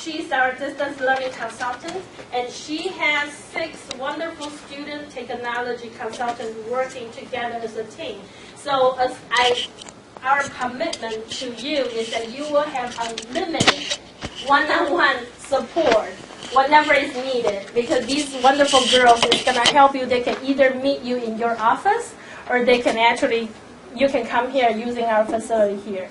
she's our distance learning consultant, and she has 6 wonderful student technology consultants working together as a team. So our commitment to you is that you will have unlimited one-on-one support whenever is needed, because these wonderful girls is going to help you. They can either meet you in your office, or they can actually, you can come here using our facility here.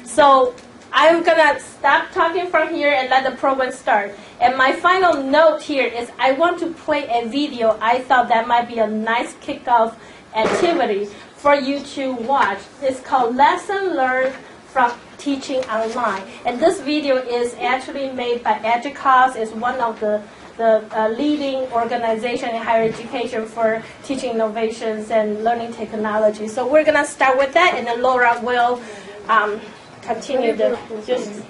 So I'm going to stop talking from here and let the program start. And my final note here is I want to play a video. I thought that might be a nice kickoff activity for you to watch. It's called Lesson Learned from Teaching Online. And this video is actually made by EDUCAUSE. It's one of the leading organization in higher education for teaching innovations and learning technology. So we're going to start with that, and then Laura will continue the just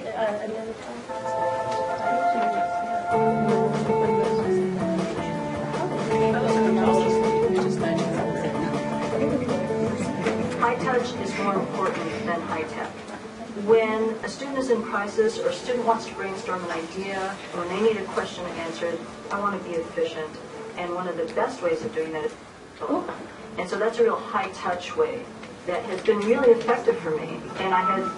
high touch is more important than high tech. When a student is in crisis or a student wants to brainstorm an idea, or when they need a question answered, I want to be efficient. And one of the best ways of doing that is phone. And so that's a real high touch way that has been really effective for me. And I had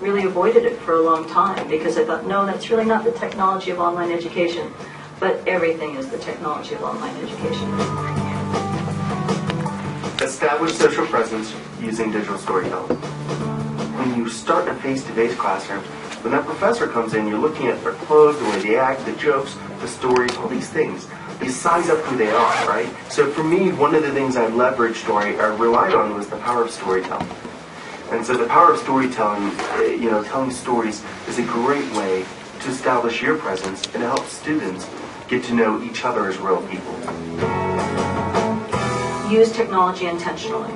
really avoided it for a long time because I thought, no, that's really not the technology of online education. But everything is the technology of online education. Establish social presence using digital storytelling. When you start a face-to-face classroom, when that professor comes in, you're looking at their clothes, the way they act, the jokes, the stories, all these things. You size up who they are, right? So for me, one of the things I leveraged or I relied on was the power of storytelling. And so the power of storytelling, telling stories is a great way to establish your presence and to help students get to know each other as real people. Use technology intentionally.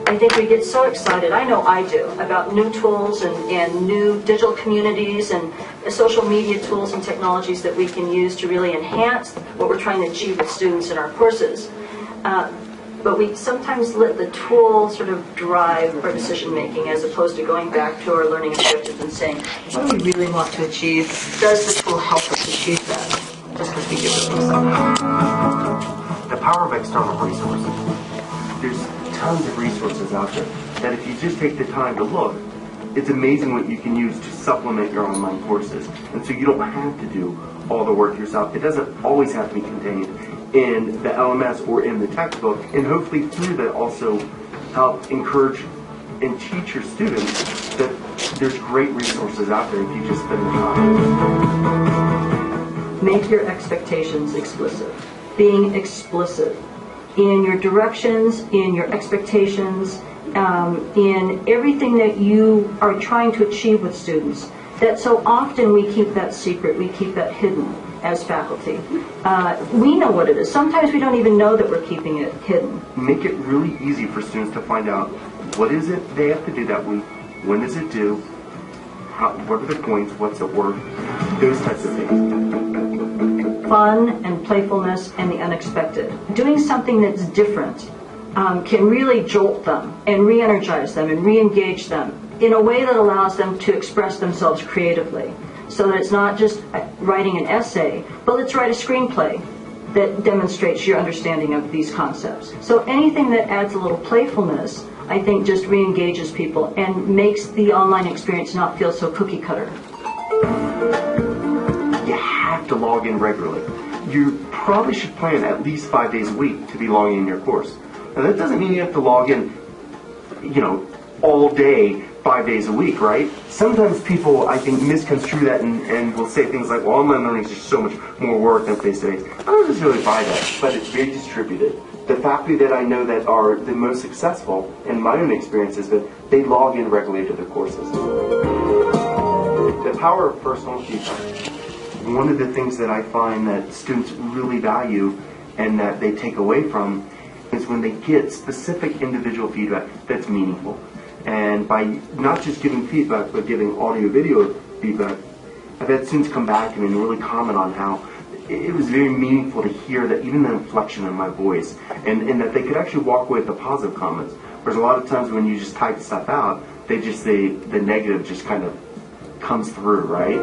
I think we get so excited, I know I do, about new tools and new digital communities and social media tools and technologies that we can use to really enhance what we're trying to achieve with students in our courses. But we sometimes let the tool sort of drive our decision making as opposed to going back to our learning objectives and saying, what do we really want to achieve? Does the tool help us achieve that? Just as we do with things. The power of external resources. There's tons of resources out there that if you just take the time to look, it's amazing what you can use to supplement your online courses. And so you don't have to do all the work yourself. It doesn't always have to be contained in the LMS or in the textbook, and hopefully through that also help encourage and teach your students that there's great resources out there if you just spend the time. Make your expectations explicit. Being explicit in your directions, in your expectations, in everything that you are trying to achieve with students. That so often we keep that secret, we keep that hidden as faculty. We know what it is. Sometimes we don't even know that we're keeping it hidden. Make it really easy for students to find out what is it they have to do that week, when does it due, what are the points, what's it worth, those types of things. Fun and playfulness and the unexpected. Doing something that's different can really jolt them and re-energize them and re-engage them in a way that allows them to express themselves creatively. So that it's not just writing an essay, but let's write a screenplay that demonstrates your understanding of these concepts. So anything that adds a little playfulness, I think, just re-engages people and makes the online experience not feel so cookie cutter. You have to log in regularly. You probably should plan at least 5 days a week to be logging in your course. Now that doesn't mean you have to log in, all day, 5 days a week, right? Sometimes people, I think, misconstrue that and will say things like, well, online learning is just so much more work than face-to-face. I don't necessarily buy that, but it's very distributed. The faculty that I know that are the most successful, in my own experience, is that they log in regularly to the courses. The power of personal feedback. One of the things that I find that students really value and that they take away from is when they get specific individual feedback that's meaningful. And by not just giving feedback, but giving audio-video feedback, I've had students come back to me and really comment on how it was very meaningful to hear that even the inflection in my voice, and that they could actually walk away with the positive comments. Whereas a lot of times when you just type stuff out, the negative just kind of comes through, right?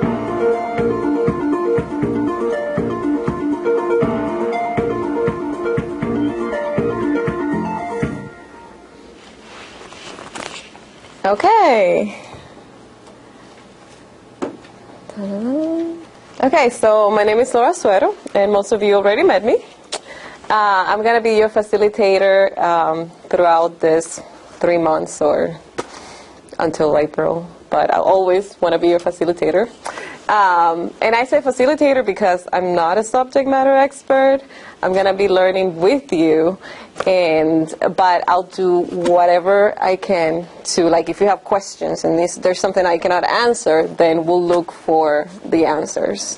Okay. Okay, so my name is Suero, and most of you already met me. I'm going to be your facilitator throughout this 3 months or until April, but I always want to be your facilitator. And I say facilitator because I'm not a subject matter expert. I'm going to be learning with you, but I'll do whatever I can to, like, if you have questions and there's something I cannot answer, then we'll look for the answers.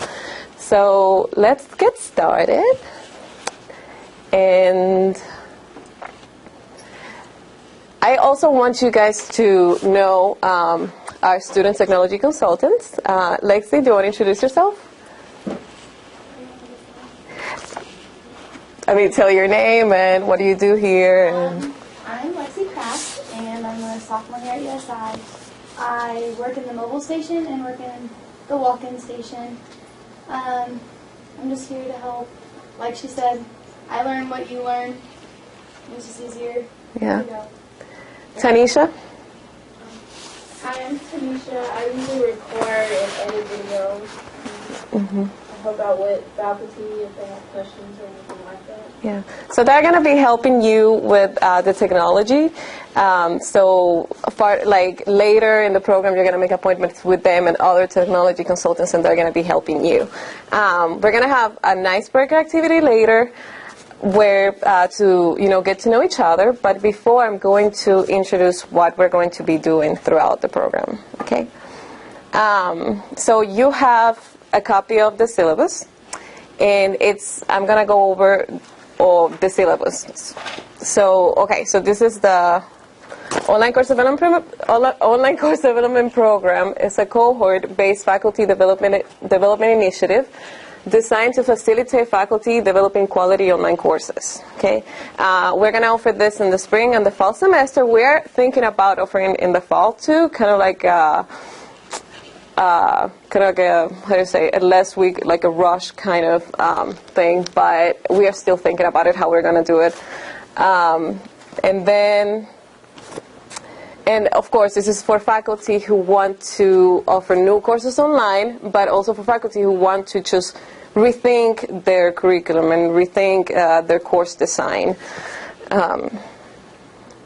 So let's get started. And I also want you guys to know our student technology consultants. Lexi, do you want to introduce yourself? I mean, tell your name and what do you do here. I'm Lexi Kraft, and I'm a sophomore here at USI. I work in the mobile station and work in the walk-in station. I'm just here to help. Like she said, I learn what you learn. It's just easier. Yeah. Tanisha? Hi, I'm Tanisha. I usually record and edit videos. Mm-hmm. I help out with faculty if they have questions or anything like that. Yeah. So they're going to be helping you with the technology. So later in the program, you're going to make appointments with them and other technology consultants, and they're going to be helping you. We're going to have an icebreaker activity later, where to get to know each other. But before, I'm going to introduce what we're going to be doing throughout the program. Okay. So you have a copy of the syllabus, and I'm going to go over the syllabus. So this is the online course development program. It's a cohort-based faculty development initiative designed to facilitate faculty developing quality online courses. Okay, we're going to offer this in the spring and the fall semester. We're thinking about offering in the fall too, kind of like a less week, like a rush kind of thing. But we are still thinking about it, how we're going to do it, and of course, this is for faculty who want to offer new courses online, but also for faculty who want to just rethink their curriculum and rethink their course design.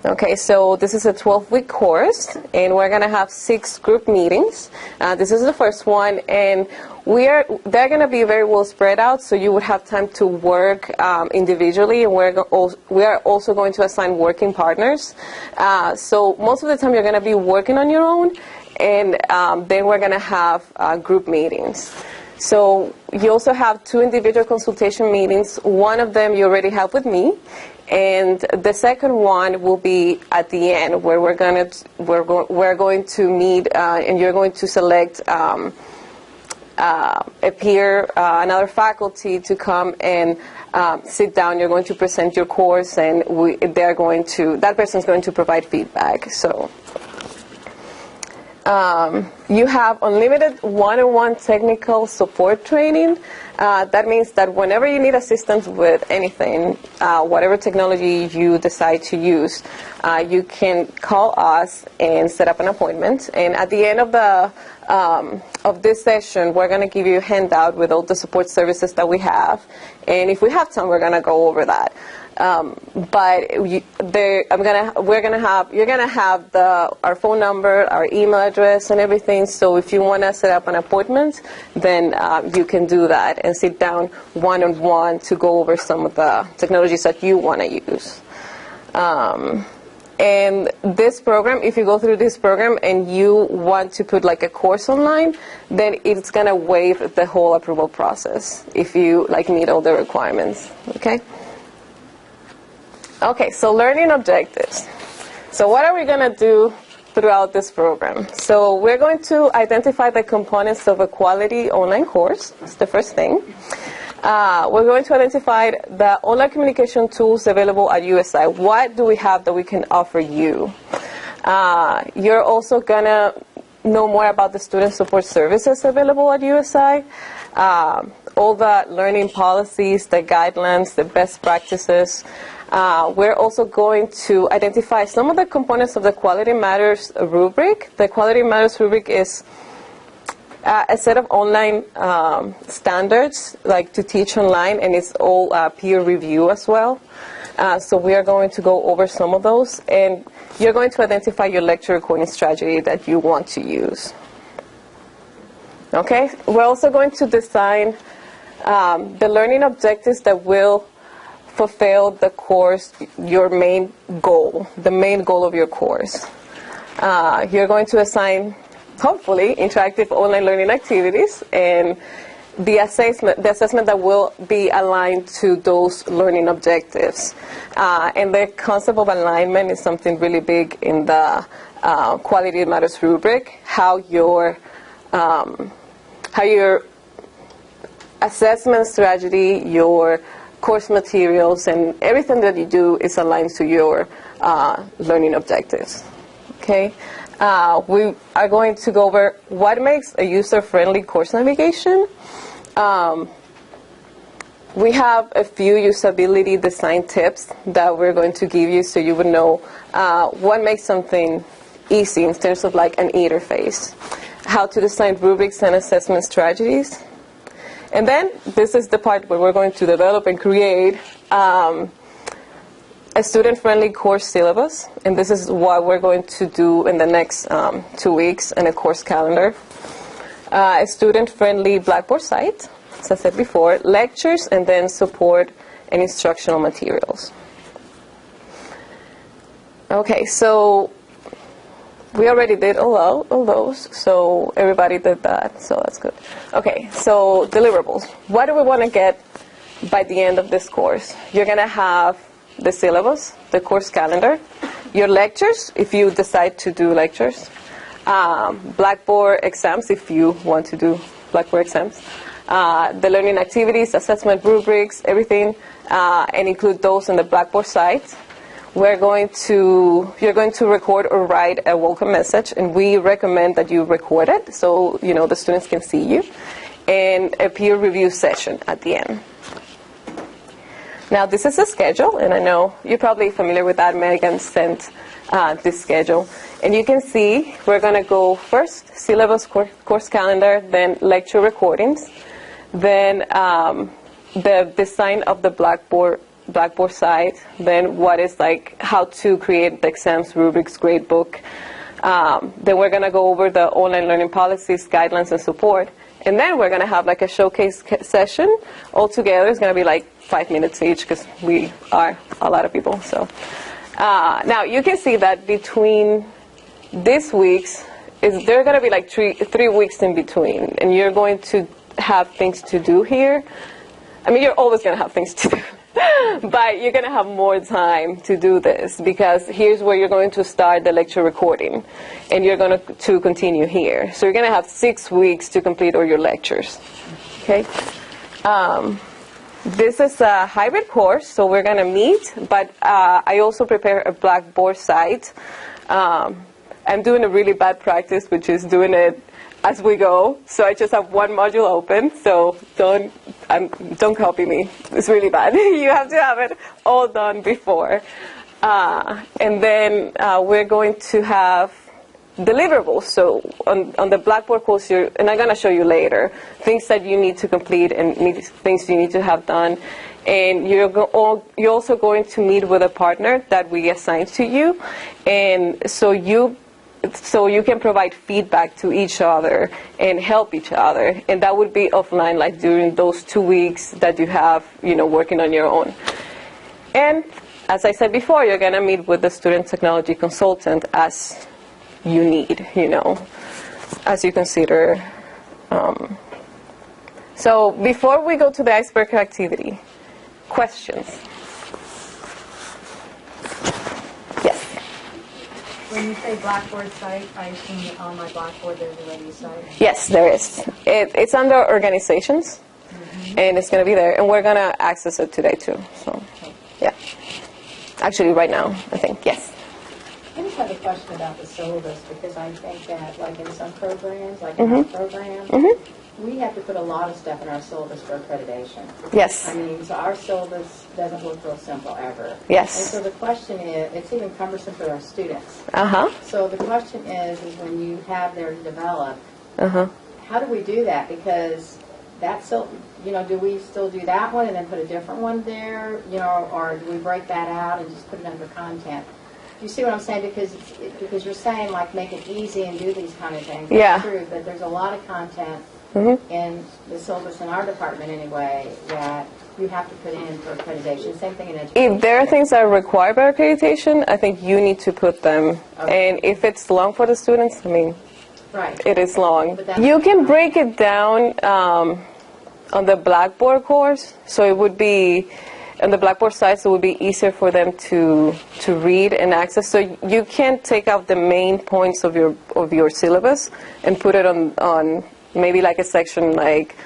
Okay, so this is a 12-week course, and we're going to have 6 group meetings. This is the first one, and they're going to be very well spread out, so you would have time to work individually, and we are also going to assign working partners. So most of the time you're going to be working on your own, and then we're going to have group meetings. So you also have 2 individual consultation meetings. One of them you already have with me, and the second one will be at the end, where we're going to meet, and you're going to select a peer, another faculty to come and sit down. You're going to present your course, and that person's going to provide feedback. So you have unlimited one-on-one technical support training. That means that whenever you need assistance with anything, whatever technology you decide to use, you can call us and set up an appointment. And at the end of this session, we're going to give you a handout with all the support services that we have. And if we have time, we're going to go over that. But you're gonna have our phone number, our email address, and everything. So if you want to set up an appointment, then you can do that and sit down one-on-one to go over some of the technologies that you want to use. And this program, if you go through this program and you want to put like a course online, then it's gonna waive the whole approval process if you meet all the requirements. Okay, so learning objectives. So what are we going to do throughout this program? So we're going to identify the components of a quality online course. That's the first thing. We're going to identify the online communication tools available at USI. What do we have that we can offer you? You're also going to know more about the student support services available at USI. All the learning policies, the guidelines, the best practices. We're also going to identify some of the components of the Quality Matters rubric. The Quality Matters rubric is a set of online standards, like to teach online, and it's all peer review as well. So we are going to go over some of those, and you're going to identify your lecture recording strategy that you want to use. Okay, we're also going to design the learning objectives that will fulfill the course, your main goal, the main goal of your course. You're going to assign, hopefully, interactive online learning activities, and the assessment that will be aligned to those learning objectives. And the concept of alignment is something really big in the Quality Matters rubric, how your assessment strategy, your course materials, and everything that you do is aligned to your learning objectives. Okay? We are going to go over what makes a user-friendly course navigation. We have a few usability design tips that we're going to give you so you would know what makes something easy in terms of like an interface, how to design rubrics and assessment strategies. And then this is the part where we're going to develop and create a student-friendly course syllabus, and this is what we're going to do in the next 2 weeks in a course calendar. A student-friendly Blackboard site, as I said before, lectures, and then support and instructional materials. Okay, so we already did all those, so everybody did that, so that's good. Okay, so deliverables. What do we want to get by the end of this course? You're going to have the syllabus, the course calendar, your lectures, if you decide to do lectures, Blackboard exams, if you want to do Blackboard exams, the learning activities, assessment rubrics, everything, and include those in the Blackboard site. You're going to record or write a welcome message, and we recommend that you record it so the students can see you, and a peer review session at the end. Now this is a schedule, and I know you're probably familiar with that. Megan sent this schedule, and you can see we're going to go first syllabus course calendar, then lecture recordings, then the design of the Blackboard site, then what is like how to create the exams, rubrics, gradebook. Then we're going to go over the online learning policies, guidelines, and support. And then we're going to have like a showcase session all together. It's going to be like 5 minutes each because we are a lot of people. So now you can see that between these weeks, there are going to be like three weeks in between. And you're going to have things to do here. I mean, you're always going to have things to do. But you're going to have more time to do this because here's where you're going to start the lecture recording, and you're going to continue here. So you're going to have 6 weeks to complete all your lectures. Okay. This is a hybrid course, so we're going to meet, but I also prepare a Blackboard site. I'm doing a really bad practice, which is doing it as we go. So I just have one module open, so don't copy me. It's really bad. You have to have it all done before. And then we're going to have deliverables. So on the Blackboard course, and I'm going to show you later, things that you need to complete and things you need to have done. And you're also going to meet with a partner that we assign to you. And so you can provide feedback to each other and help each other. And that would be offline, like during those 2 weeks that you have, working on your own. And as I said before, you're going to meet with the student technology consultant as you need, as you consider. So before we go to the icebreaker activity, questions? Yes. When you say Blackboard site, I assume on my Blackboard there's already a site? Yes, there is. It's under organizations, and it's going to be there. And we're going to access it today, too. So, yeah. Actually, right now, I think. Yes. I just have a question about the syllabus, because I think that, like in some programs, like in our program, we have to put a lot of stuff in our syllabus for accreditation. Yes. I mean, so our syllabus doesn't look real simple ever. Yes. And so the question is, it's even cumbersome for our students. Uh-huh. So the question is when you have theirs developed, Uh-huh. how do we do that? Because that's still, you know, do we still do that one and then put a different one there, you know, or do we break that out and just put it under content? Do you see what I'm saying? Because you're saying, like, make it easy and do these kind of things. Yeah. That's true, but there's a lot of content in the syllabus in our department anyway that you have to put in for accreditation. Same thing in education. If there are things that are required by accreditation, I think you need to put them. Okay. And if it's long for the students, I mean, Right. it is long. But that's You can break it down on the Blackboard course, so it would be on the Blackboard side, so it would be easier for them to read and access. So you can take out the main points of your syllabus and put it on maybe like a section like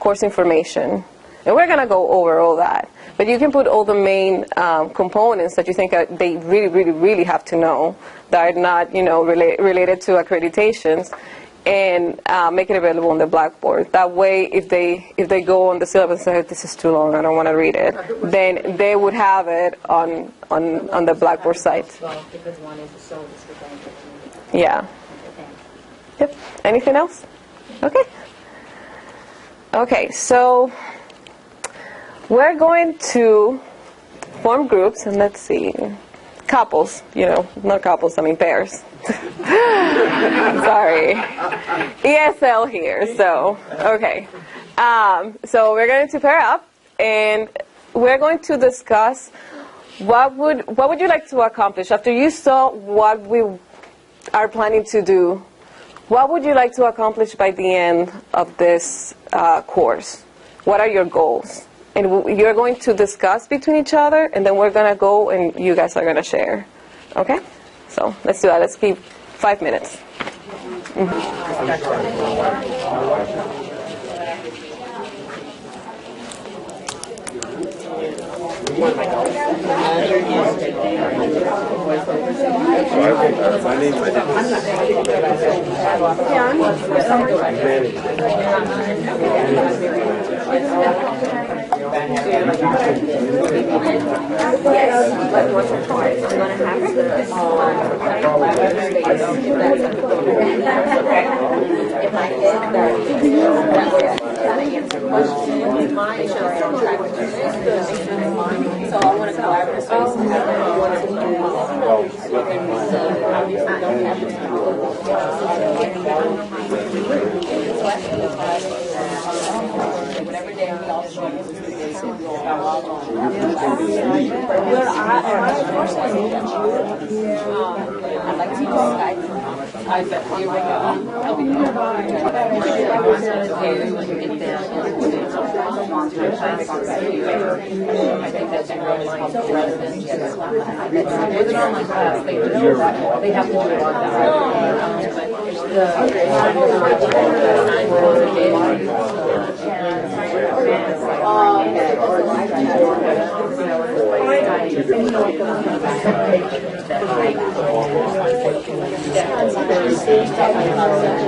course information. And we're going to go over all that. But you can put all the main components that you think they really, really, really have to know that are not, you know, related to accreditations, and make it available on the Blackboard. That way, if they go on the syllabus and say, this is too long, I don't want to read it, then they would have it on the Blackboard site. Well, because one is the syllabus for things. Yeah. Yep. Anything else? Okay. Okay, so we're going to form groups, and let's see, couples, you know, not couples, I mean pairs. Sorry. ESL here, so, okay. So we're going to pair up, and we're going to discuss what would you like to accomplish after you saw what we are planning to do. What would you like to accomplish by the end of this course? What are your goals? And you're going to discuss between each other, and then we're going to go and you guys are going to share. Okay? So let's do that. Let's keep 5 minutes. My name So I want to collaborate. I'd like to go Skype. I bet you I'll be I think that's really helpful rather than just with an online class. They have to do it on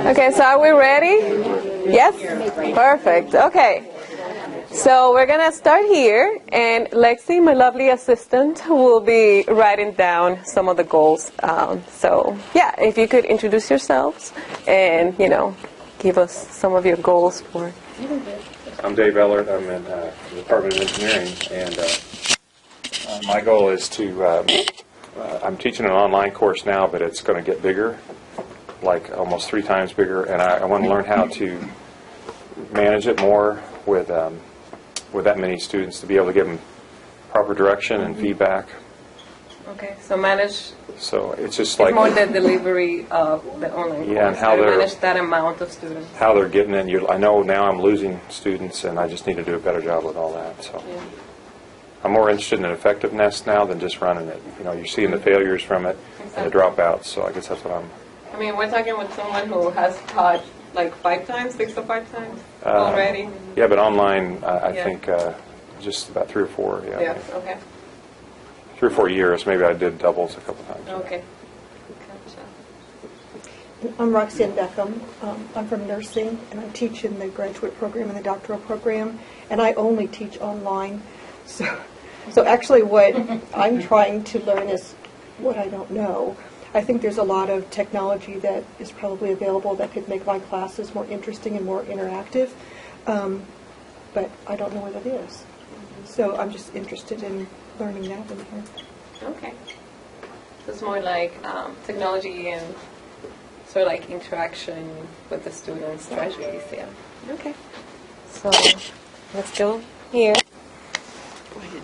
Okay, so are we ready? Yes? Perfect. Okay. So we're going to start here, and Lexi, my lovely assistant, will be writing down some of the goals. So, yeah, if you could introduce yourselves and, you know, give us some of your goals for... I'm Dave Ellert. I'm in the Department of Engineering, and my goal is to... I'm teaching an online course now, but it's going to get bigger, like almost 3 times bigger, and I want to learn how to manage it more with that many students, to be able to give them proper direction and feedback. Okay, so manage... So it's just It's like... more the delivery of the online course. Yeah, and how they're... manage that amount of students. How they're getting in. I know now I'm losing students, and I just need to do a better job with all that. So Yeah. I'm more interested in effectiveness now than just running it. You know, you're seeing the failures from it and the dropouts, so I guess that's what I'm... I mean, we're talking with someone who has taught like 5 times, 6 to 5 times already. Yeah, but online, I Yeah. think just about 3 or 4. Yeah, okay. 3 or 4 years. Maybe I did doubles a couple times. Okay. I'm Roxanne Beckham. I'm from nursing, and I teach in the graduate program and the doctoral program, and I only teach online. So actually what I'm trying to learn is what I don't know. I think there's a lot of technology that is probably available that could make my classes more interesting and more interactive, but I don't know what it is. So I'm just interested in learning that in here. Okay. So it's more like technology and sort of like interaction with the students, strategies, yeah. Okay. So let's go here.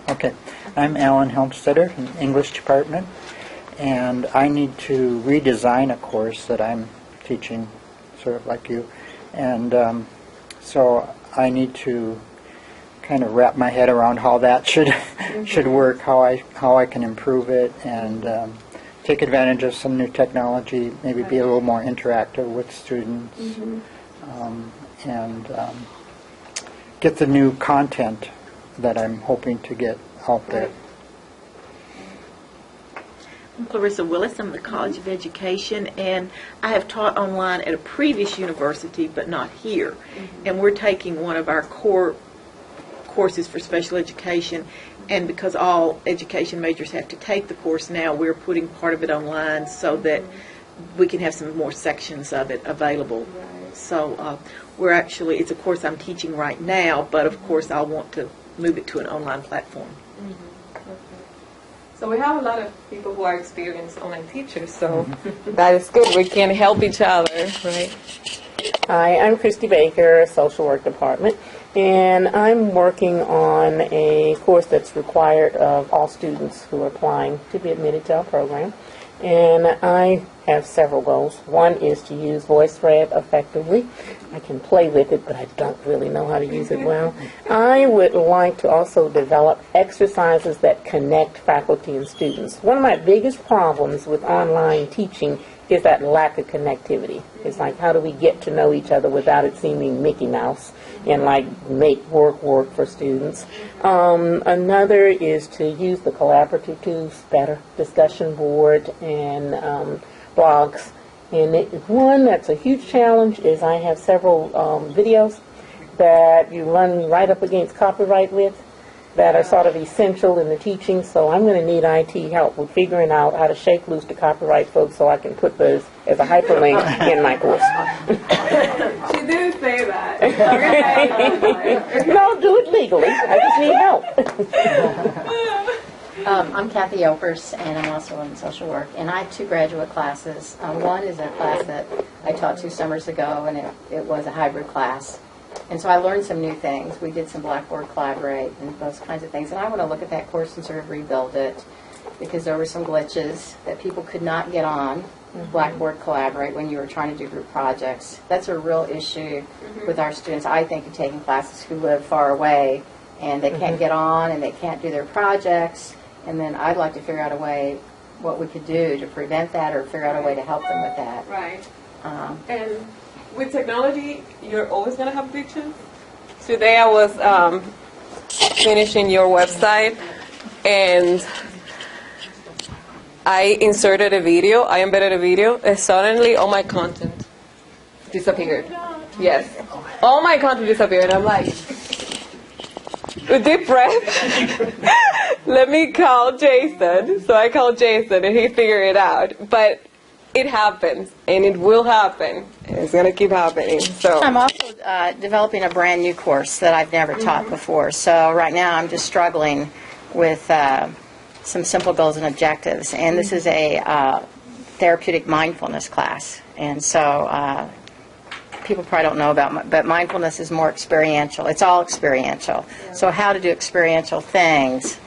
Okay. I'm Alan Helmstetter from the English department, and I need to redesign a course that I'm teaching, sort of like you. And so I need to kind of wrap my head around how that should work, how I can improve it, and take advantage of some new technology, maybe be a little more interactive with students, and get the new content that I'm hoping to get out there. I'm Clarissa Willis. I'm at the College of Education, and I have taught online at a previous university, but not here. And we're taking one of our core courses for special education, and because all education majors have to take the course now, we're putting part of it online so that we can have some more sections of it available. So it's a course I'm teaching right now, but of course I'll want to move it to an online platform. So we have a lot of people who are experienced online teachers, so that is good. We can help each other, right? Hi, I'm Christy Baker, Social Work Department, and I'm working on a course that's required of all students who are applying to be admitted to our program. And I have several goals. One is to use VoiceThread effectively. I can play with it, but I don't really know how to use it well. I would like to also develop exercises that connect faculty and students. One of my biggest problems with online teaching is that lack of connectivity. It's like, how do we get to know each other without it seeming Mickey Mouse and like make work for students? Another is to use the collaborative tools better, discussion board and blogs. And one that's a huge challenge is I have several videos that you run right up against copyright with that are sort of essential in the teaching, so I'm going to need IT help with figuring out how to shake loose the copyright folks so I can put those as a hyperlink in my course. She didn't say that. No, do it legally. I just need help. I'm Kathy Opers, and I'm also in social work. And I have two graduate classes. One is a class that I taught 2 summers ago, and it was a hybrid class. And so I learned some new things. We did some Blackboard Collaborate and those kinds of things. And I want to look at that course and sort of rebuild it because there were some glitches that people could not get on Blackboard Collaborate when you were trying to do group projects. That's a real issue with our students, I think, of taking classes who live far away and they can't get on and they can't do their projects. And then I'd like to figure out a way what we could do to prevent that or figure out a way to help them with that. Right. And with technology, you're always going to have glitches? Today I was finishing your website, and I inserted a video, I embedded a video, and suddenly all my content disappeared. Yes. All my content disappeared. I'm like, a deep breath. Let me call Jason. So I called Jason, and he figured it out. But it happens, and it will happen, and it's going to keep happening. So I'm also developing a brand new course that I've never taught before. So right now I'm just struggling with some simple goals and objectives. And this is a therapeutic mindfulness class. And so people probably don't know about, but mindfulness is more experiential. It's all experiential. So how to do experiential things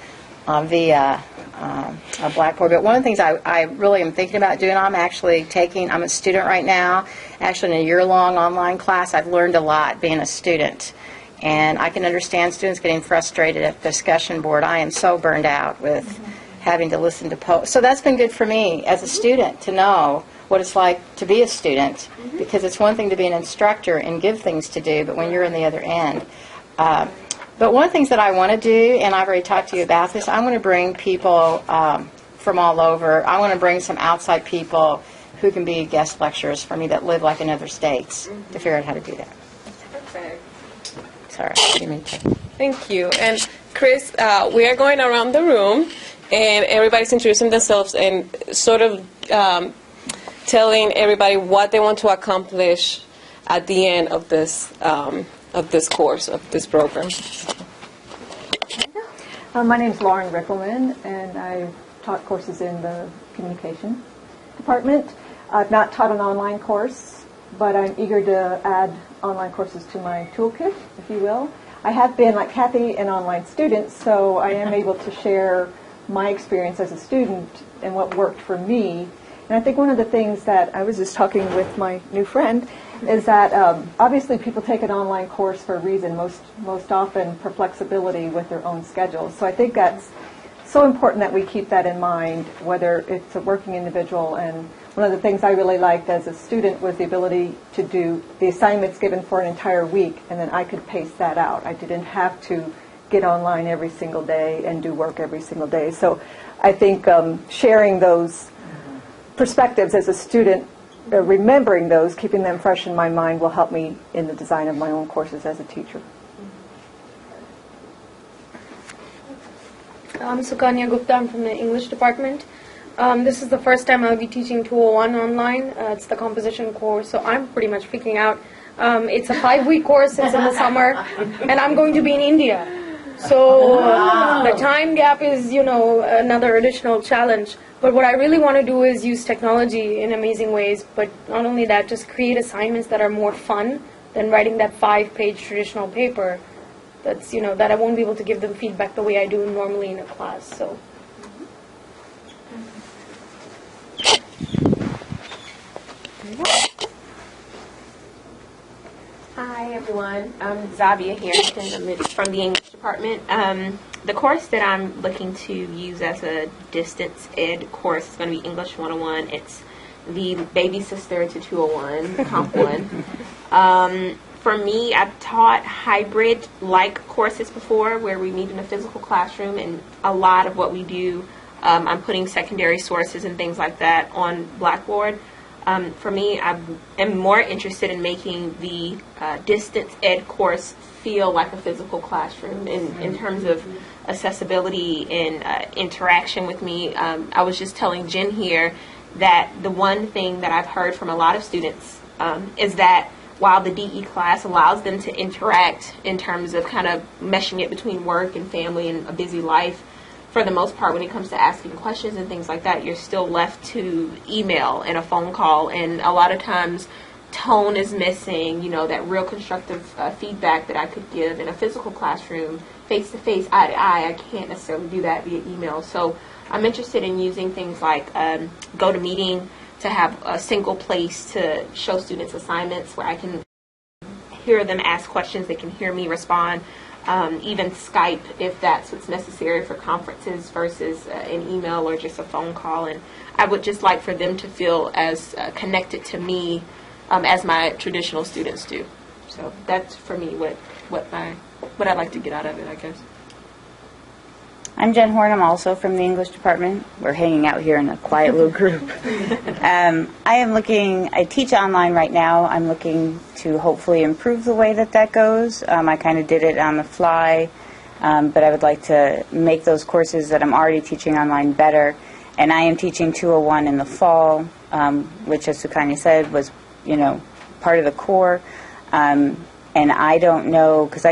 via a Blackboard. But one of the things I really am thinking about doing, I'm a student right now, actually in a year-long online class. I've learned a lot being a student. And I can understand students getting frustrated at the discussion board. I am so burned out with having to listen to posts. So that's been good for me as a student to know what it's like to be a student, because it's one thing to be an instructor and give things to do, but when you're in the other end. But one of the things that I want to do, and I've already talked to you about this, I want to bring people from all over. I want to bring some outside people who can be guest lecturers for me that live like in other states to figure out how to do that. Perfect. Sorry, I didn't mean to. Thank you. And Chris, we are going around the room, and everybody's introducing themselves and sort of telling everybody what they want to accomplish at the end of this course, of this program. My name is Lauren Rickleman, and I've taught courses in the communication department. I've not taught an online course, but I'm eager to add online courses to my toolkit, if you will. I have been, like Kathy, an online student, so I am able to share my experience as a student and what worked for me. And I think one of the things that I was just talking with my new friend is that obviously people take an online course for a reason, most often for flexibility with their own schedules. So I think that's so important that we keep that in mind, whether it's a working individual. And one of the things I really liked as a student was the ability to do the assignments given for an entire week, and then I could pace that out. I didn't have to get online every single day and do work every single day. So I think sharing those perspectives as a student, remembering those, keeping them fresh in my mind, will help me in the design of my own courses as a teacher. I'm Sukanya Gupta. I'm from the English department. This is the first time I'll be teaching 201 online. It's the composition course, so I'm pretty much freaking out. It's a 5-week course. It's in the summer, and I'm going to be in India. So the time gap is, another additional challenge. But what I really want to do is use technology in amazing ways. But not only that, just create assignments that are more fun than writing that 5-page traditional paper. That's, that I won't be able to give them feedback the way I do normally in a class. So. Hi everyone, I'm Zabia Harrington. I'm from the English department. The course that I'm looking to use as a distance ed course is going to be English 101. It's the baby sister to 201, Comp 1. For me, I've taught hybrid-like courses before where we meet in a physical classroom, and a lot of what we do, I'm putting secondary sources and things like that on Blackboard. For me, I am more interested in making the distance ed course feel like a physical classroom in terms of accessibility and interaction with me. I was just telling Jen here that the one thing that I've heard from a lot of students is that while the DE class allows them to interact in terms of kind of meshing it between work and family and a busy life, for the most part, when it comes to asking questions and things like that, you're still left to email and a phone call, and a lot of times tone is missing, that real constructive feedback that I could give in a physical classroom, face-to-face, eye-to-eye. I can't necessarily do that via email. So I'm interested in using things like GoToMeeting to have a single place to show students assignments where I can hear them ask questions, they can hear me respond. Even Skype, if that's what's necessary for conferences versus an email or just a phone call. And I would just like for them to feel as connected to me as my traditional students do. So that's for me what I'd like to get out of it, I guess. I'm Jen Horn. I'm also from the English department. We're hanging out here in a quiet little group. I teach online right now. I'm looking to hopefully improve the way that goes. I kind of did it on the fly, but I would like to make those courses that I'm already teaching online better. And I am teaching 201 in the fall, which, as Sukanya said, was, part of the core. And I don't know, because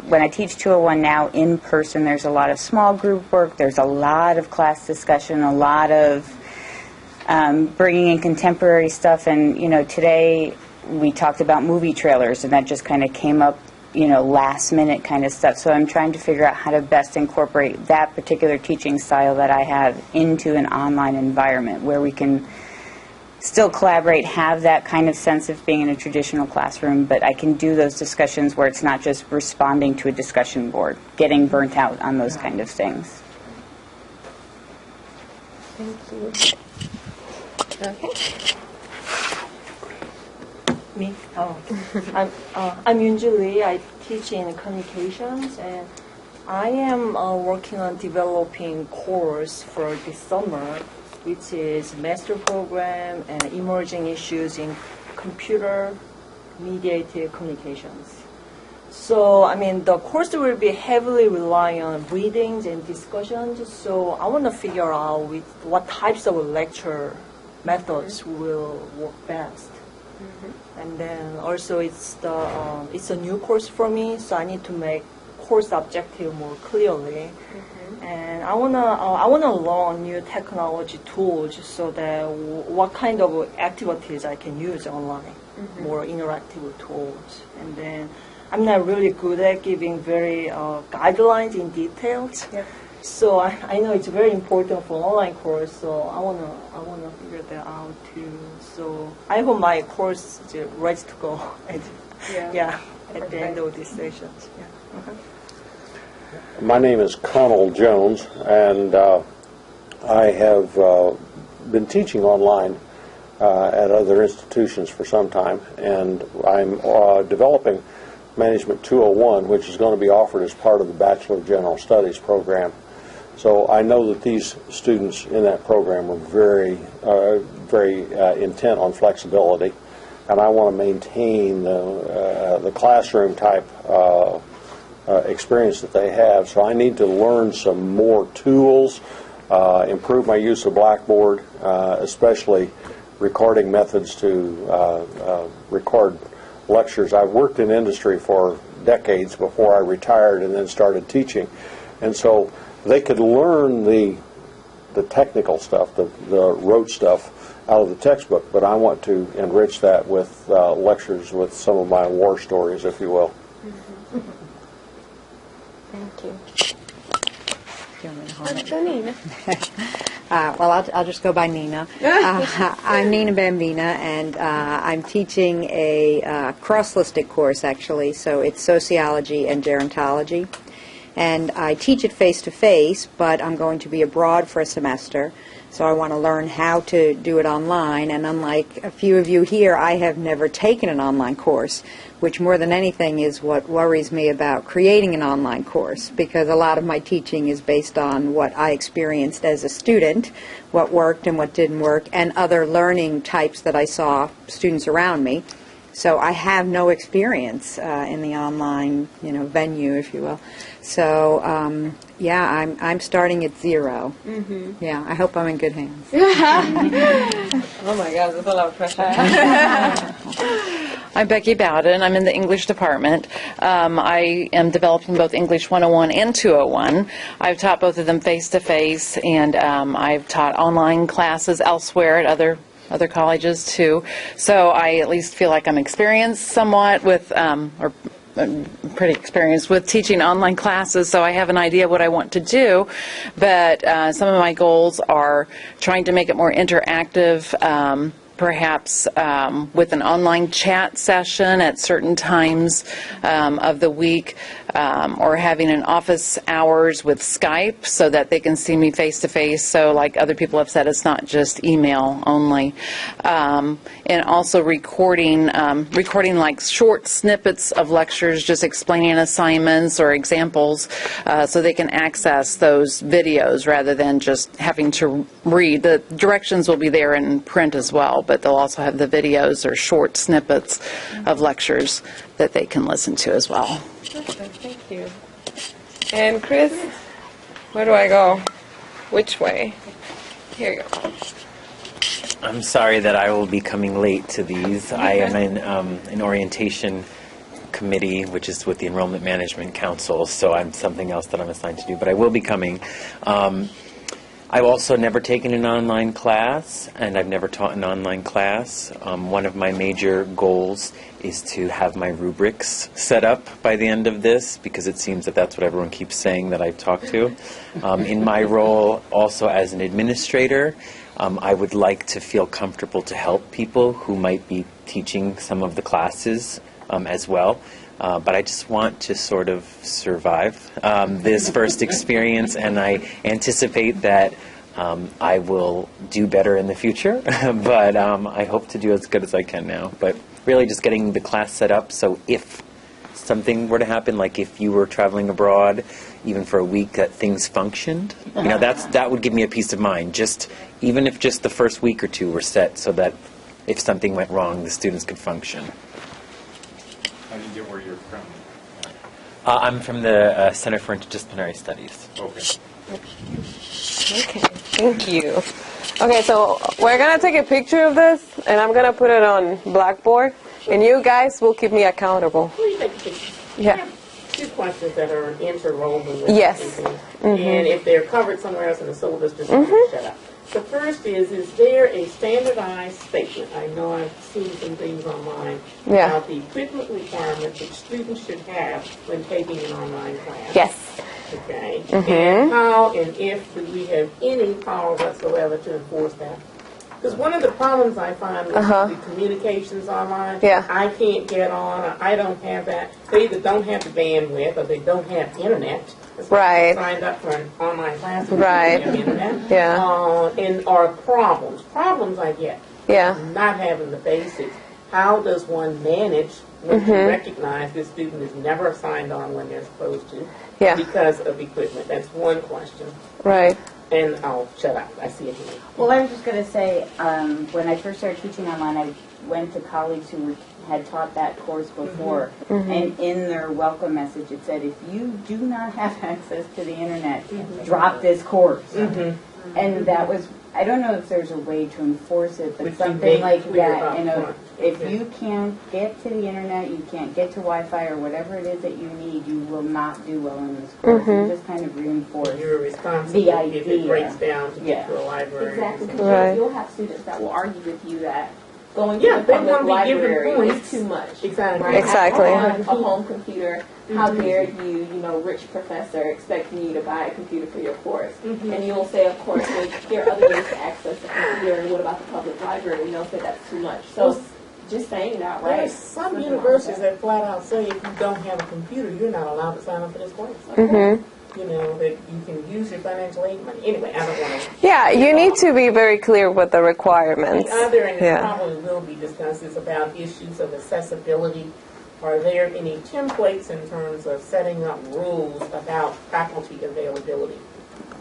when I teach 201 now in person, there's a lot of small group work, there's a lot of class discussion, a lot of bringing in contemporary stuff. And, today we talked about movie trailers, and that just kind of came up, last minute kind of stuff. So I'm trying to figure out how to best incorporate that particular teaching style that I have into an online environment where we can still collaborate, have that kind of sense of being in a traditional classroom, but I can do those discussions where it's not just responding to a discussion board, getting burnt out on those kind of things. Thank you. Okay. Me? I'm Yunju Lee. I teach in communications, and I am working on developing course for this summer, which is master program and emerging issues in computer-mediated communications. So, I mean, the course will be heavily relying on readings and discussions, so I want to figure out what types of lecture methods will work best. And then also it's a new course for me, so I need to make course objective more clearly. And I wanna learn new technology tools so that what kind of activities I can use online, more interactive tools. And then I'm not really good at giving very guidelines in details. So I know it's very important for online course, so I wanna figure that out too. So I hope my course is ready to go at the end of these sessions. My name is Connell Jones, and I have been teaching online at other institutions for some time, and I'm developing Management 201, which is going to be offered as part of the Bachelor of General Studies program. So I know that these students in that program are very intent on flexibility, and I want to maintain the classroom type experience that they have. So I need to learn some more tools, improve my use of Blackboard, especially recording methods to record lectures. I've worked in industry for decades before I retired and then started teaching, and so they could learn the technical stuff, the rote stuff, out of the textbook, but I want to enrich that with lectures with some of my war stories, if you will. Thank you. Nina. Well, I'll just go by Nina. I'm Nina Bambina, and I'm teaching a cross-listed course, actually, so it's sociology and gerontology. And I teach it face-to-face, but I'm going to be abroad for a semester, so I want to learn how to do it online. And unlike a few of you here, I have never taken an online course, which more than anything is what worries me about creating an online course, because a lot of my teaching is based on what I experienced as a student, what worked and what didn't work, and other learning types that I saw students around me. So I have no experience in the online, venue, if you will. So, I'm starting at zero. Yeah, I hope I'm in good hands. Oh my gosh, that's a lot of pressure. I'm Becky Bowden. I'm in the English department. I am developing both English 101 and 201. I've taught both of them face-to-face, and I've taught online classes elsewhere at other colleges too. So I at least feel like I'm experienced somewhat with, or pretty experienced with teaching online classes, so I have an idea what I want to do. But some of my goals are trying to make it more interactive, perhaps with an online chat session at certain times of the week, or having an office hours with Skype so that they can see me face-to-face. So like other people have said, it's not just email only. And also recording like short snippets of lectures, just explaining assignments or examples, so they can access those videos rather than just having to read. The directions will be there in print as well, but they'll also have the videos or short snippets of lectures that they can listen to as well. Thank you. And Chris, where do I go? Which way? Here you go. I'm sorry that I will be coming late to these. I am in an orientation committee, which is with the Enrollment Management Council, so I'm something else that I'm assigned to do, but I will be coming. I've also never taken an online class, and I've never taught an online class. One of my major goals is to have my rubrics set up by the end of this, because it seems that that's what everyone keeps saying that I've talked to. In my role also as an administrator, I would like to feel comfortable to help people who might be teaching some of the classes as well. But I just want to sort of survive this first experience, and I anticipate that I will do better in the future, but I hope to do as good as I can now. But really just getting the class set up, so if something were to happen, like if you were traveling abroad, even for a week, that things functioned. You know, that would give me a peace of mind. Just even if just the first week or two were set, so that if something went wrong, the students could function. I didn't get where you're from. I'm from the Center for Interdisciplinary Studies. Okay. Okay, thank you. Okay, so we're going to take a picture of this, and I'm going to put it on Blackboard, and you guys will keep me accountable. Please take a picture. Yeah. I have 2 questions that are interwoven with Yes. everything. Mhm. And if they're covered somewhere else in the syllabus, just shut up. The first is there a standardized statement? I know I've seen some things online Yeah. about the equipment requirements that students should have when taking an online class. Yes. Okay. Mhm. And how and if do we have any power whatsoever to enforce that? Because one of the problems I find with the communications online, I can't get on, or I don't have that. They either don't have the bandwidth or they don't have internet. Right. Signed up for an online class. Right. Have internet. Yeah. And are problems. Problems I get. Yeah. Not having the basics. How does one manage when you Mhm. recognize this student is never signed on when they're supposed to? Yeah. Because of equipment. That's one question. Right. And I'll shut up. I see it here. Well, I was just going to say, when I first started teaching online, I went to colleagues who had taught that course before, Mhm. and in their welcome message it said, if you do not have access to the internet, drop this course. And that was, I don't know if there's a way to enforce it, but Which you something make like clear that. up You know, front. if you can't get to the internet, you can't get to Wi-Fi or whatever it is that you need, you will not do well in this course. Mhm. And just kind of reinforce You're responsible the idea. if it breaks down to get to a library. Exactly, because Right. you'll have students that will argue with you that going Yeah, to the they public wanna be given library points. is too much. Exactly. Right? Exactly. On a home computer, how dare you, rich professor, expecting you to buy a computer for your course? And you'll say, of course, well, there are other ways to access the computer, and what about the public library? And they'll say that's too much. So just saying that, right? There's some universities that flat out say if you don't have a computer, you're not allowed to sign up for this course. Mhm. You know, that you can use your financial aid money. Anyway, I don't want to. Yeah, you need to be very clear with the requirements. The other, and it Yeah. probably will be discussed, is about issues of accessibility. Are there any templates in terms of setting up rules about faculty availability?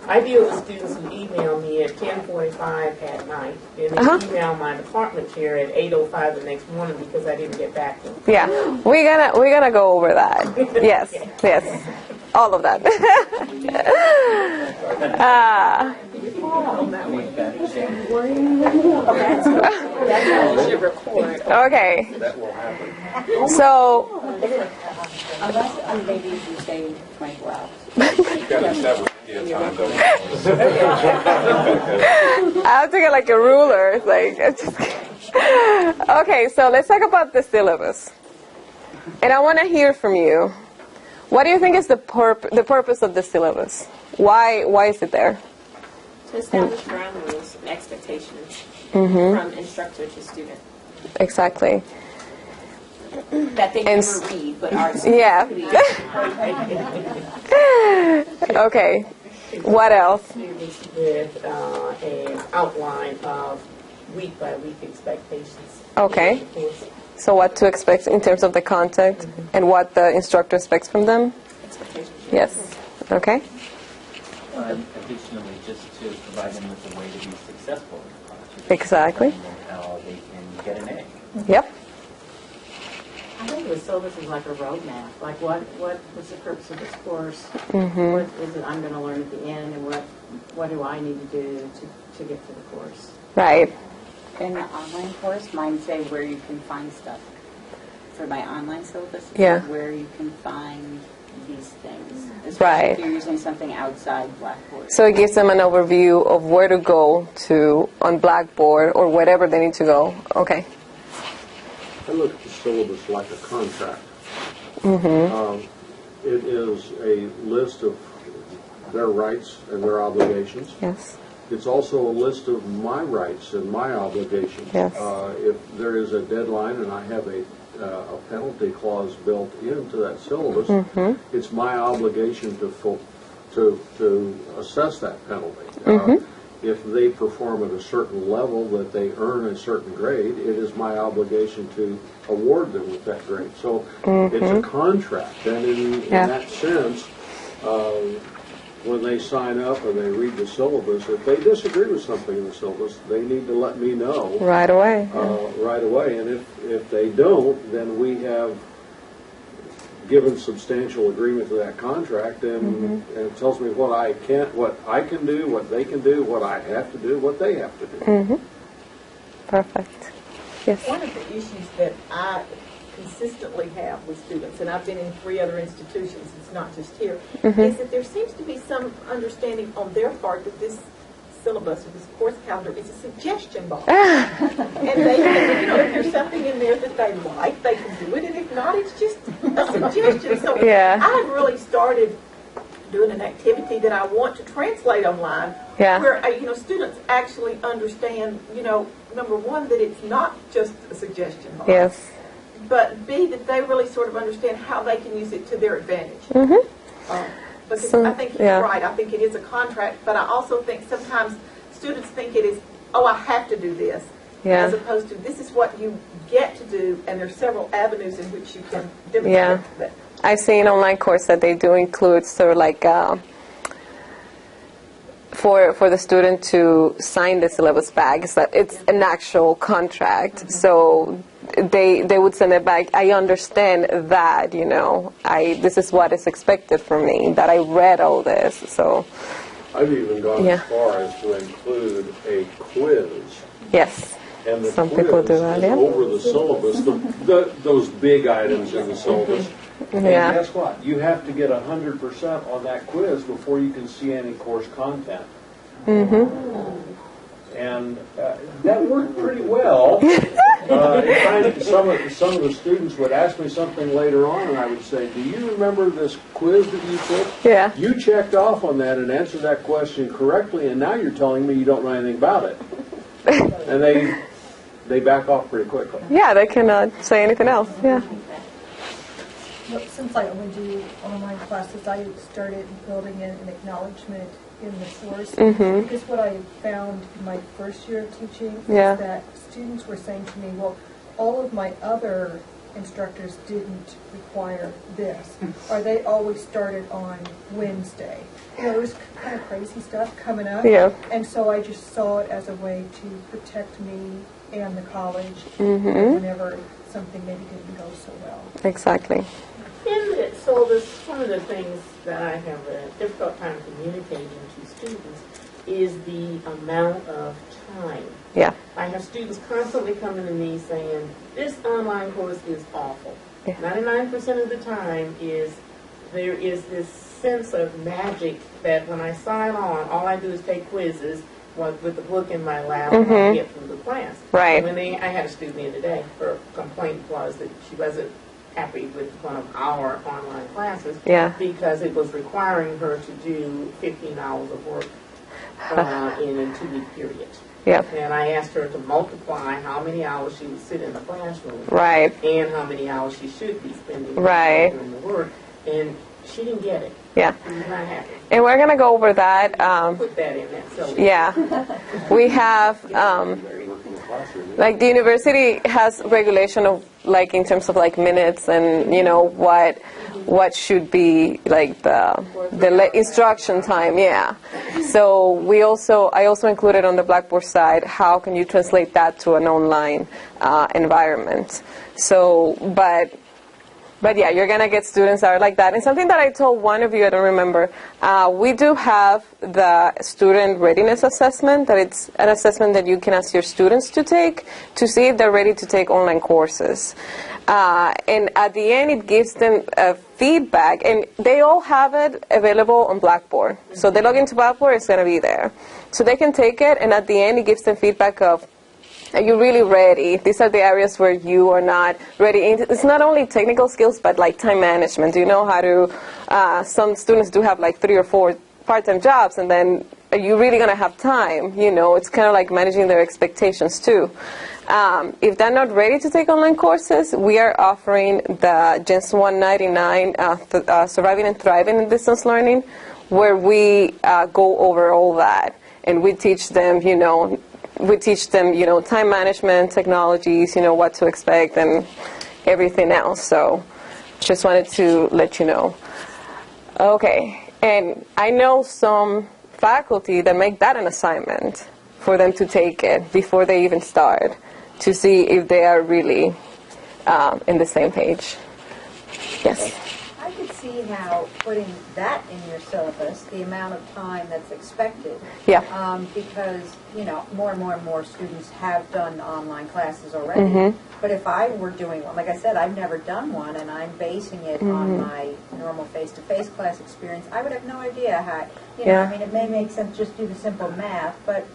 I deal with students who email me at 10:45 at night, and they email my department chair at 8:05 the next morning because I didn't get back to them. Yeah, we're gonna go over that. Yes, yes, all of that. Okay. So. Unless maybe you say 24 hours. I have to get like a ruler. It's like, it's just okay, so let's talk about the syllabus. And I want to hear from you. What do you think is the purpose of the syllabus? Why is it there? To establish ground rules and expectations Mhm. from instructor to student. Exactly. That they And never read, but are yeah. Okay. What else? With an outline of week-by-week expectations. Okay. So what to expect in terms of the content and what the instructor expects from them? Yes. Okay. Additionally, just to provide them with a way to be successful in the project. Exactly. And how they can get an A. Yep. I think the syllabus is like a roadmap. Like what was the purpose of this course? Mhm. What is it I'm going to learn at the end, and what do I need to do to get to the course? Right. In the online course, mine say where you can find stuff. For my online syllabus, it Yeah. says where you can find these things. Especially Right. if you're using something outside Blackboard. So it gives them an overview of where to go to on Blackboard or wherever they need to go. Okay. I look at the syllabus like a contract. Mm-hmm. It is a list of their rights and their obligations. Yes. It's also a list of my rights and my obligations. Yes. If there is a deadline and I have a penalty clause built into that syllabus, it's my obligation to assess that penalty. if they perform at a certain level that they earn a certain grade, it is my obligation to award them with that grade. So it's a contract, and in that sense, when they sign up and they read the syllabus, if they disagree with something in the syllabus, they need to let me know right away. Right away, and if they don't, then we have given substantial agreement to that contract, and it tells me what I can do, what they can do, what I have to do, what they have to do. Perfect. Yes. One of the issues that I consistently have with students, and I've been in 3 other institutions, it's not just here, is that there seems to be some understanding on their part that this syllabus or this course calendar is a suggestion box. And they can, if there's something in there that they like, they can do it, and if not, it's just a suggestion. So I've really started doing an activity that I want to translate online, where students actually understand, number one, that it's not just a suggestion box, but B, that they really sort of understand how they can use it to their advantage. Because I think he's right. I think it is a contract, but I also think sometimes students think it is, I have to do this, as opposed to this is what you get to do, and there's several avenues in which you can demonstrate that. I've seen online course that they do include sort of like for the student to sign the syllabus back. It's an actual contract, so they would send it back. I understand that, this is what is expected from me, that I read all this. So I've even gone as far as to include a quiz. Yes. And the Some quiz people do that, is over the syllabus, those big items in the syllabus. And guess what? You have to get 100% on that quiz before you can see any course content. And that worked pretty well. Some of the students would ask me something later on, and I would say, do you remember this quiz that you took? Yeah. You checked off on that and answered that question correctly, and now you're telling me you don't know anything about it. And they back off pretty quickly. Yeah, they cannot say anything else. Yeah. Since I only do online classes, I started building in an acknowledgement in the course, because what I found in my first year of teaching is that students were saying to me, well, all of my other instructors didn't require this, or they always started on Wednesday. It was kind of crazy stuff coming up, and so I just saw it as a way to protect me and the college whenever something maybe didn't go so well. Exactly. So one of the things that I have a difficult time communicating to students is the amount of time. Yeah. I have students constantly coming to me saying, this online course is awful. 99% of the time there is this sense of magic that when I sign on, all I do is take quizzes with the book in my lap and I get through the class. Right. I had a student the other day, her complaint was that she wasn't happy with one of our online classes because it was requiring her to do 15 hours of work in a 2-week period. And I asked her to multiply how many hours she would sit in the classroom and how many hours she should be spending doing the work, and she didn't get it. Yeah. She was not happy. And we're going to go over that. Put that in that syllabus. We have, like the university has regulation of like in terms of like minutes and what should be like the instruction time. So I also included on the Blackboard side how can you translate that to an online environment. So but yeah, you're going to get students that are like that. And something that I told one of you, I don't remember, we do have the student readiness assessment, that it's an assessment that you can ask your students to take to see if they're ready to take online courses. And at the end, it gives them feedback, and they all have it available on Blackboard. So they log into Blackboard, it's going to be there. So they can take it, and at the end, it gives them feedback of, are you really ready? These are the areas where you are not ready. It's not only technical skills, but like time management. Do you know how to, some students do have like 3 or 4 part-time jobs, and then are you really going to have time? It's kind of like managing their expectations too. If they're not ready to take online courses, we are offering the GENS 199, Surviving and Thriving in Distance Learning, where we go over all that. and we teach them, time management technologies, what to expect and everything else. So just wanted to let you know. Okay, and I know some faculty that make that an assignment for them to take it before they even start, to see if they are really in the same page. Yes? I could see how putting that in your syllabus, the amount of time that's expected. Yeah. Because, more and more students have done online classes already. Mm-hmm. But if I were doing one, like I said, I've never done one, and I'm basing it on my normal face-to-face class experience, I would have no idea how, it may make sense just do the simple math, but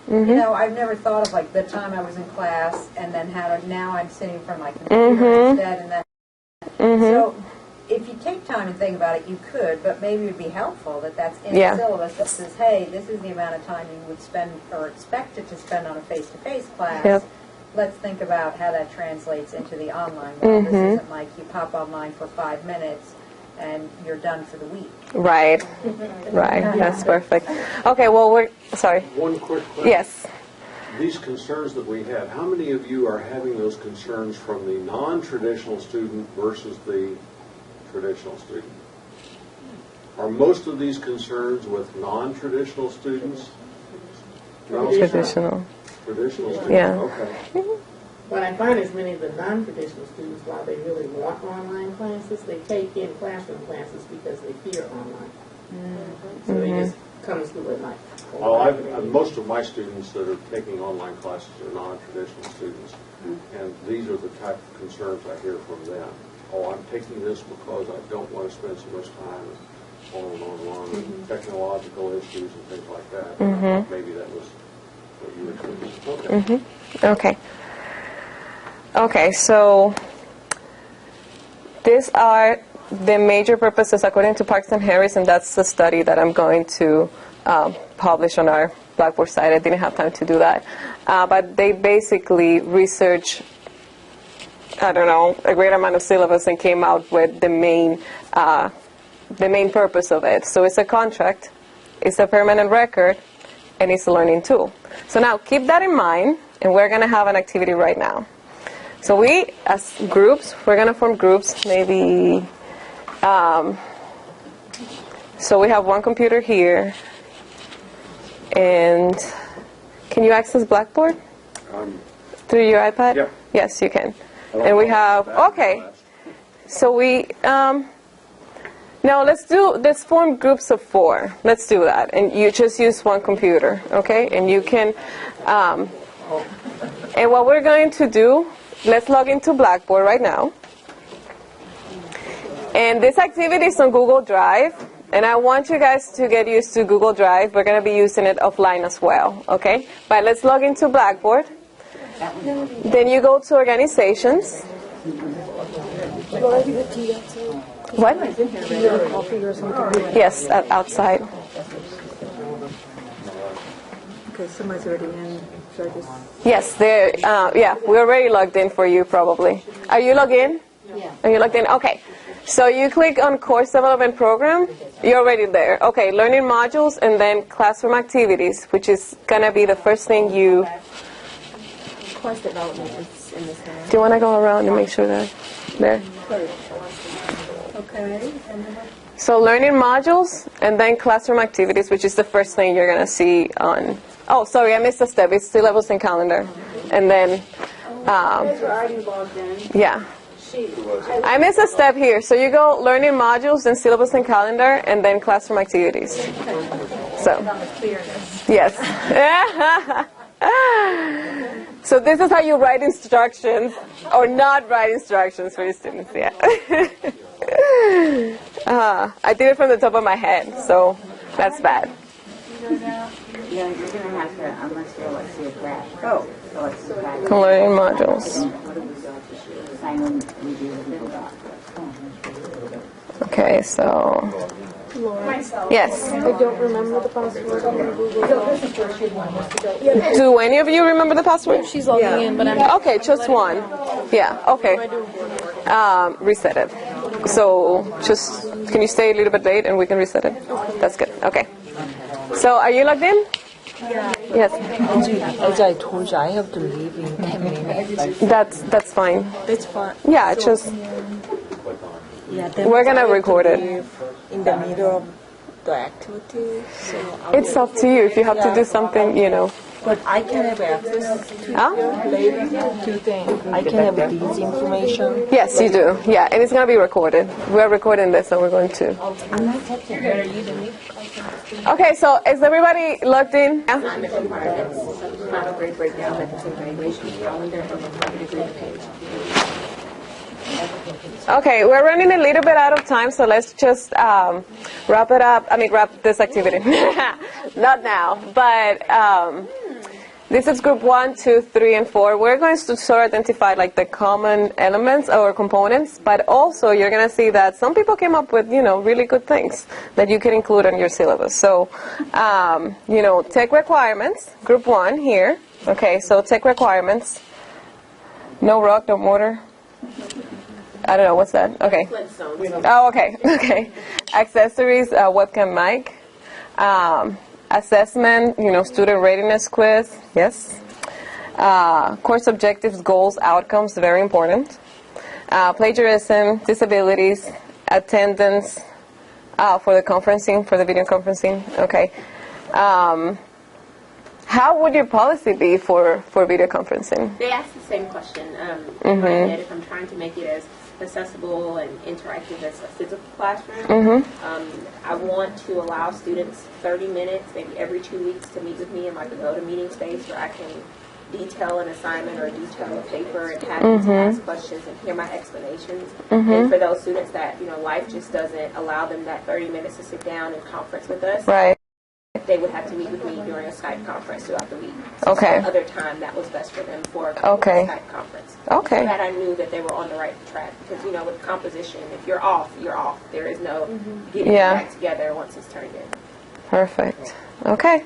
I've never thought of like the time I was in class and then now I'm sitting in front of my computer instead, and then so if you take time and think about it, you could, but maybe it would be helpful that that's in the syllabus that says, hey, this is the amount of time you would spend or expected to spend on a face-to-face class. Yep. Let's think about how that translates into the online world. This isn't like you pop online for 5 minutes and you're done for the week. Right. Right. That's perfect. Okay, well, sorry. One quick question. Yes. These concerns that we have, how many of you are having those concerns from the non-traditional student versus the traditional student? Are most of these concerns with non-traditional students? No? Traditional. Traditional students, yeah. Okay. What I find is many of the non-traditional students, while they really want online classes, they take in classroom classes because they fear online. So they just come to school at night. Well, most of my students that are taking online classes are non-traditional students, and these are the type of concerns I hear from them. Oh, I'm taking this because I don't want to spend so much time on technological issues and things like that. I thought maybe that was what you were thinking. Okay. Okay, so these are the major purposes according to Parks and Harris, and that's the study that I'm going to publish on our Blackboard site. I didn't have time to do that. But they basically researched, a great amount of syllabus and came out with the main purpose of it. So it's a contract, it's a permanent record, and it's a learning tool. So now keep that in mind, and we're going to have an activity right now. So we, as groups, we're going to form groups, maybe, so we have one computer here, and can you access Blackboard? Through your iPad? Yep. Yes, you can. And we have, okay, so we, now let's form groups of 4. Let's do that. And you just use one computer, okay? And you can, and what we're going to do, let's log into Blackboard right now. And this activity is on Google Drive. And I want you guys to get used to Google Drive. We're going to be using it offline as well, okay? But let's log into Blackboard. Then you go to Organizations. What? Yes, outside. Okay, somebody's already in. Should I just... Yes, we're already logged in for you probably. Are you logged in? Yeah. Are you logged in? Okay. So you click on Course Development Program. You're already there. Okay, Learning Modules and then Classroom Activities, which is going to be the first thing you... Course development is in this one. Do you want to go around and make sure that there? Okay. So Learning Modules and then Classroom Activities, which is the first thing you're going to see on... Oh, sorry, I missed a step. It's Syllabus and Calendar. And then... You guys were already logged in. Yeah. I missed a step here. So you go Learning Modules, then Syllabus and Calendar, and then Classroom Activities. So, yes. So this is how you write instructions, or not write instructions for your students. Yeah. I did it from the top of my head, so that's bad. Yeah, you're going to have to, unless you're, let's see a graph. Oh, so let's see that. Learning Modules. Okay, so... Yes. I don't remember the password on Google. Do any of you remember the password? She's logging in, but I'm... Okay, just one. Yeah, okay. Reset it. So, can you stay a little bit late and we can reset it? That's good. Okay. So, are you logged in? Yes. As I told you, I have to leave in 10 minutes. That's fine. That's fine. Yeah, just Yeah, then we're gonna I have to record it. leave in the middle of the activity. So It's up to you if you have to do something, you know. But I can have access to Huh? later to things. I can have these information. Yes, you do. Yeah, and it's gonna be recorded. We're recording this, so we're going to. Okay, so is everybody logged in? Yeah? Final grade breakdown, methods of evaluation, calendar, and then how to degree page. Okay, we're running a little bit out of time, so let's just wrap it up. I mean, wrap this activity. Not now, but this is group 1, 2, 3, and 4. We're going to sort of identify like the common elements or components, but also you're going to see that some people came up with, really good things that you can include on your syllabus. So, tech requirements, group 1 here. Okay, so tech requirements. No rock, no mortar. I don't know, what's that? Okay. Oh, okay. Okay. Accessories, webcam mic. Assessment, student readiness quiz. Yes. Course objectives, goals, outcomes, very important. Plagiarism, disabilities, attendance for the conferencing, for the video conferencing. Okay. How would your policy be for video conferencing? They asked the same question. In my head, if I'm trying to make it as accessible and interactive as a physical classroom, I want to allow students 30 minutes, maybe every 2 weeks, to meet with me in like a go-to-meeting space where I can detail an assignment or detail a paper and have them to ask questions and hear my explanations. And for those students that, life just doesn't allow them that 30 minutes to sit down and conference with us, right, they would have to meet with me during a Skype conference throughout the week. Okay. Some other time that was best for them for a Skype conference. Okay. So that I knew that they were on the right track. Because, with composition, if you're off, you're off. There is no getting back together once it's turned in. Perfect. Okay.